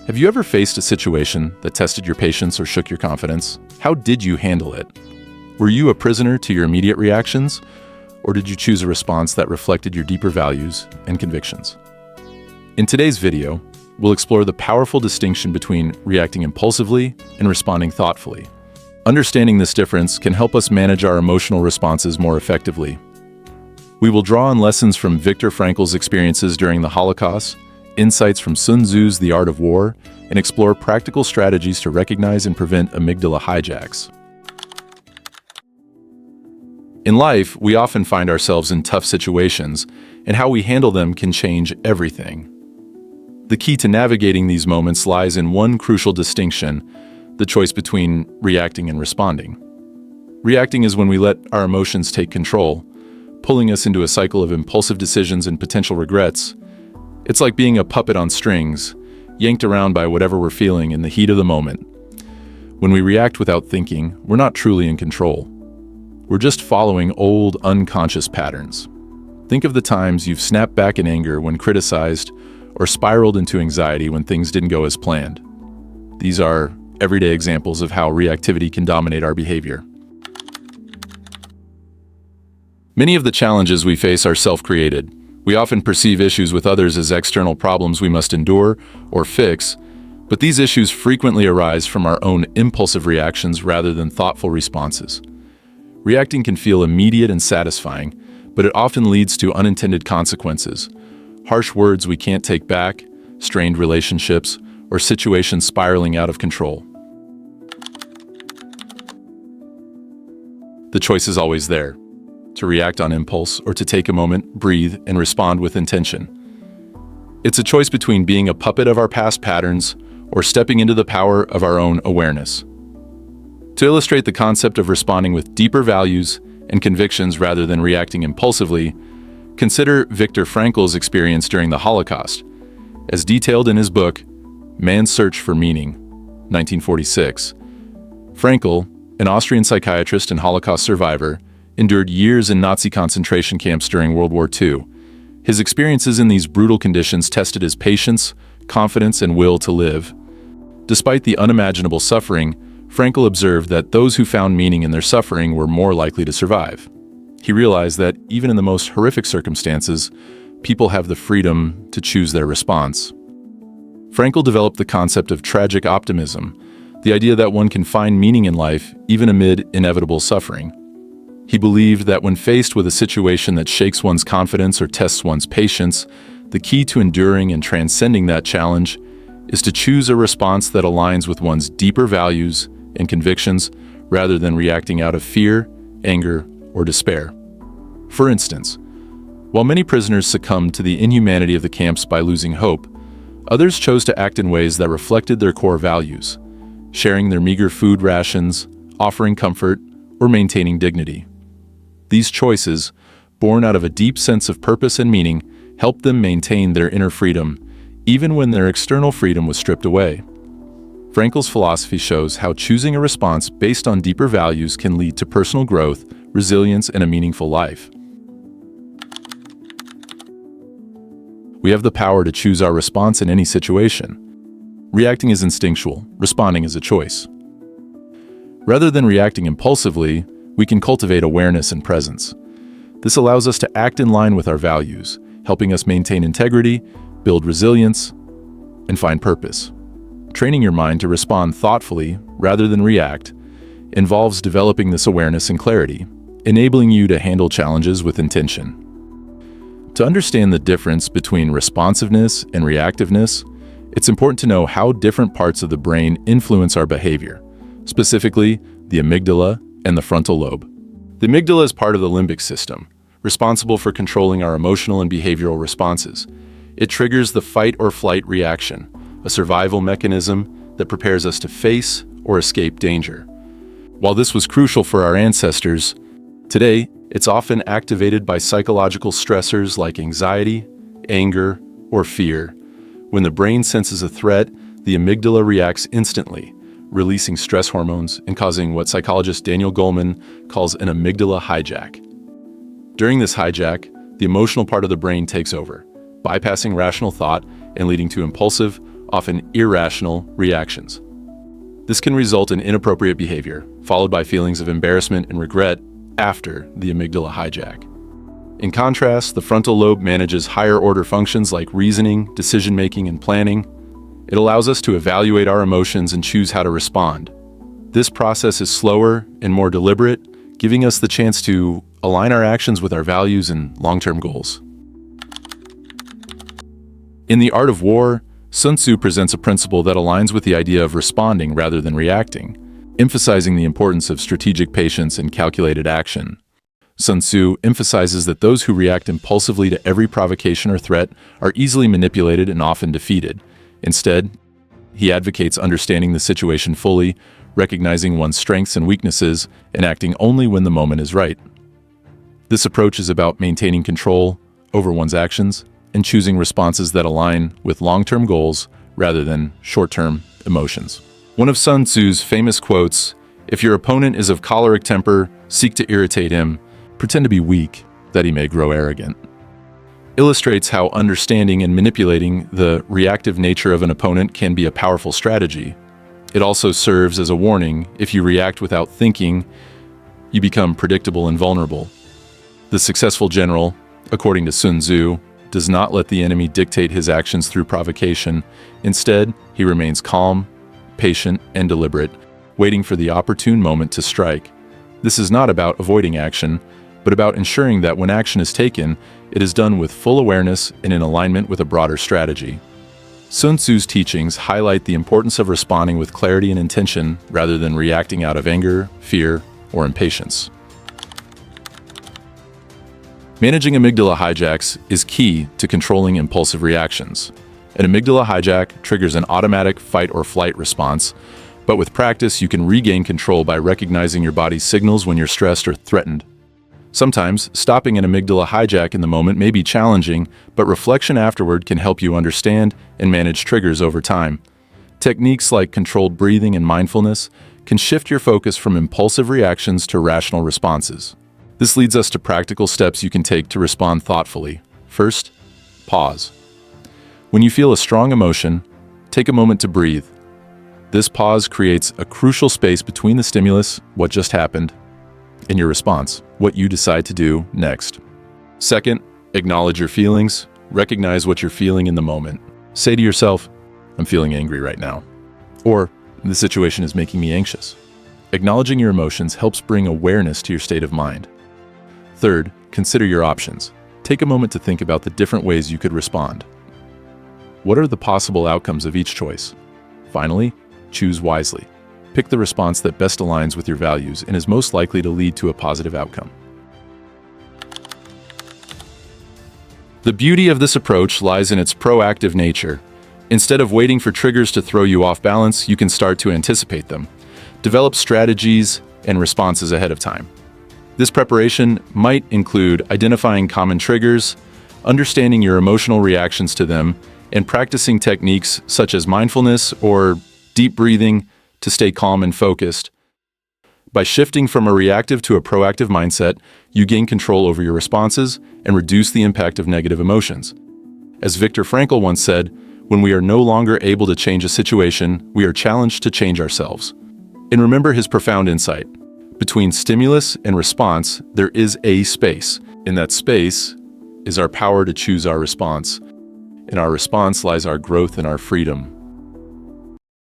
Have you ever faced a situation that tested your patience or shook your confidence? How did you handle it? Were you a prisoner to your immediate reactions, or did you choose a response that reflected your deeper values and convictions? In today's video, we'll explore the powerful distinction between reacting impulsively and responding thoughtfully. Understanding this difference can help us manage our emotional responses more effectively. We will draw on lessons from Viktor Frankl's experiences during the Holocaust, insights from Sun Tzu's The Art of War, and explore practical strategies to recognize and prevent amygdala hijacks. In life, we often find ourselves in tough situations, and how we handle them can change everything. The key to navigating these moments lies in one crucial distinction: the choice between reacting and responding. Reacting is when we let our emotions take control, pulling us into a cycle of impulsive decisions and potential regrets. It's like being a puppet on strings, yanked around by whatever we're feeling in the heat of the moment. When we react without thinking, we're not truly in control. We're just following old, unconscious patterns. Think of the times you've snapped back in anger when criticized, or spiraled into anxiety when things didn't go as planned. These are everyday examples of how reactivity can dominate our behavior. Many of the challenges we face are self-created. We often perceive issues with others as external problems we must endure or fix, but these issues frequently arise from our own impulsive reactions rather than thoughtful responses. Reacting can feel immediate and satisfying, but it often leads to unintended consequences. Harsh words we can't take back, strained relationships, or situations spiraling out of control. The choice is always there: to react on impulse or to take a moment, breathe, and respond with intention. It's a choice between being a puppet of our past patterns or stepping into the power of our own awareness. To illustrate the concept of responding with deeper values and convictions rather than reacting impulsively, consider Viktor Frankl's experience during the Holocaust. As detailed in his book, Man's Search for Meaning, 1946, Frankl, an Austrian psychiatrist and Holocaust survivor, endured years in Nazi concentration camps during World War II. His experiences in these brutal conditions tested his patience, confidence, and will to live. Despite the unimaginable suffering, Frankl observed that those who found meaning in their suffering were more likely to survive. He realized that even in the most horrific circumstances, people have the freedom to choose their response. Frankl developed the concept of tragic optimism, the idea that one can find meaning in life even amid inevitable suffering. He believed that when faced with a situation that shakes one's confidence or tests one's patience, the key to enduring and transcending that challenge is to choose a response that aligns with one's deeper values and convictions rather than reacting out of fear, anger, or despair. For instance, while many prisoners succumbed to the inhumanity of the camps by losing hope, others chose to act in ways that reflected their core values, sharing their meager food rations, offering comfort, or maintaining dignity. These choices, born out of a deep sense of purpose and meaning, helped them maintain their inner freedom, even when their external freedom was stripped away. Frankl's philosophy shows how choosing a response based on deeper values can lead to personal growth, resilience, and a meaningful life. We have the power to choose our response in any situation. Reacting is instinctual, responding is a choice. Rather than reacting impulsively, we can cultivate awareness and presence. This allows us to act in line with our values, helping us maintain integrity, build resilience, and find purpose. Training your mind to respond thoughtfully rather than react involves developing this awareness and clarity, enabling you to handle challenges with intention. To understand the difference between responsiveness and reactiveness, it's important to know how different parts of the brain influence our behavior, specifically the amygdala and the frontal lobe. The amygdala is part of the limbic system, responsible for controlling our emotional and behavioral responses. It triggers the fight or flight reaction, a survival mechanism that prepares us to face or escape danger. While this was crucial for our ancestors, today it's often activated by psychological stressors like anxiety, anger, or fear. When the brain senses a threat, the amygdala reacts instantly, releasing stress hormones and causing what psychologist Daniel Goleman calls an amygdala hijack. During this hijack, the emotional part of the brain takes over, bypassing rational thought and leading to impulsive often irrational, reactions. This can result in inappropriate behavior, followed by feelings of embarrassment and regret after the amygdala hijack. In contrast, the frontal lobe manages higher-order functions like reasoning, decision-making, and planning. It allows us to evaluate our emotions and choose how to respond. This process is slower and more deliberate, giving us the chance to align our actions with our values and long-term goals. In The Art of War, Sun Tzu presents a principle that aligns with the idea of responding rather than reacting, emphasizing the importance of strategic patience and calculated action. Sun Tzu emphasizes that those who react impulsively to every provocation or threat are easily manipulated and often defeated. Instead, he advocates understanding the situation fully, recognizing one's strengths and weaknesses, and acting only when the moment is right. This approach is about maintaining control over one's actions and choosing responses that align with long-term goals rather than short-term emotions. One of Sun Tzu's famous quotes, "If your opponent is of choleric temper, seek to irritate him. Pretend to be weak, that he may grow arrogant," illustrates how understanding and manipulating the reactive nature of an opponent can be a powerful strategy. It also serves as a warning: if you react without thinking, you become predictable and vulnerable. The successful general, according to Sun Tzu, does not let the enemy dictate his actions through provocation. Instead, he remains calm, patient, and deliberate, waiting for the opportune moment to strike. This is not about avoiding action, but about ensuring that when action is taken, it is done with full awareness and in alignment with a broader strategy. Sun Tzu's teachings highlight the importance of responding with clarity and intention rather than reacting out of anger, fear, or impatience. Managing amygdala hijacks is key to controlling impulsive reactions. An amygdala hijack triggers an automatic fight or flight response, but with practice you can regain control by recognizing your body's signals when you're stressed or threatened. Sometimes, stopping an amygdala hijack in the moment may be challenging, but reflection afterward can help you understand and manage triggers over time. Techniques like controlled breathing and mindfulness can shift your focus from impulsive reactions to rational responses. This leads us to practical steps you can take to respond thoughtfully. First, pause. When you feel a strong emotion, take a moment to breathe. This pause creates a crucial space between the stimulus, what just happened, and your response, what you decide to do next. Second, acknowledge your feelings. Recognize what you're feeling in the moment. Say to yourself, "I'm feeling angry right now," or "the situation is making me anxious." Acknowledging your emotions helps bring awareness to your state of mind. Third, consider your options. Take a moment to think about the different ways you could respond. What are the possible outcomes of each choice? Finally, choose wisely. Pick the response that best aligns with your values and is most likely to lead to a positive outcome. The beauty of this approach lies in its proactive nature. Instead of waiting for triggers to throw you off balance, you can start to anticipate them. Develop strategies and responses ahead of time. This preparation might include identifying common triggers, understanding your emotional reactions to them, and practicing techniques such as mindfulness or deep breathing to stay calm and focused. By shifting from a reactive to a proactive mindset, you gain control over your responses and reduce the impact of negative emotions. As Viktor Frankl once said, "When we are no longer able to change a situation, we are challenged to change ourselves." And remember his profound insight. Between stimulus and response, there is a space. In that space is our power to choose our response. In our response lies our growth and our freedom.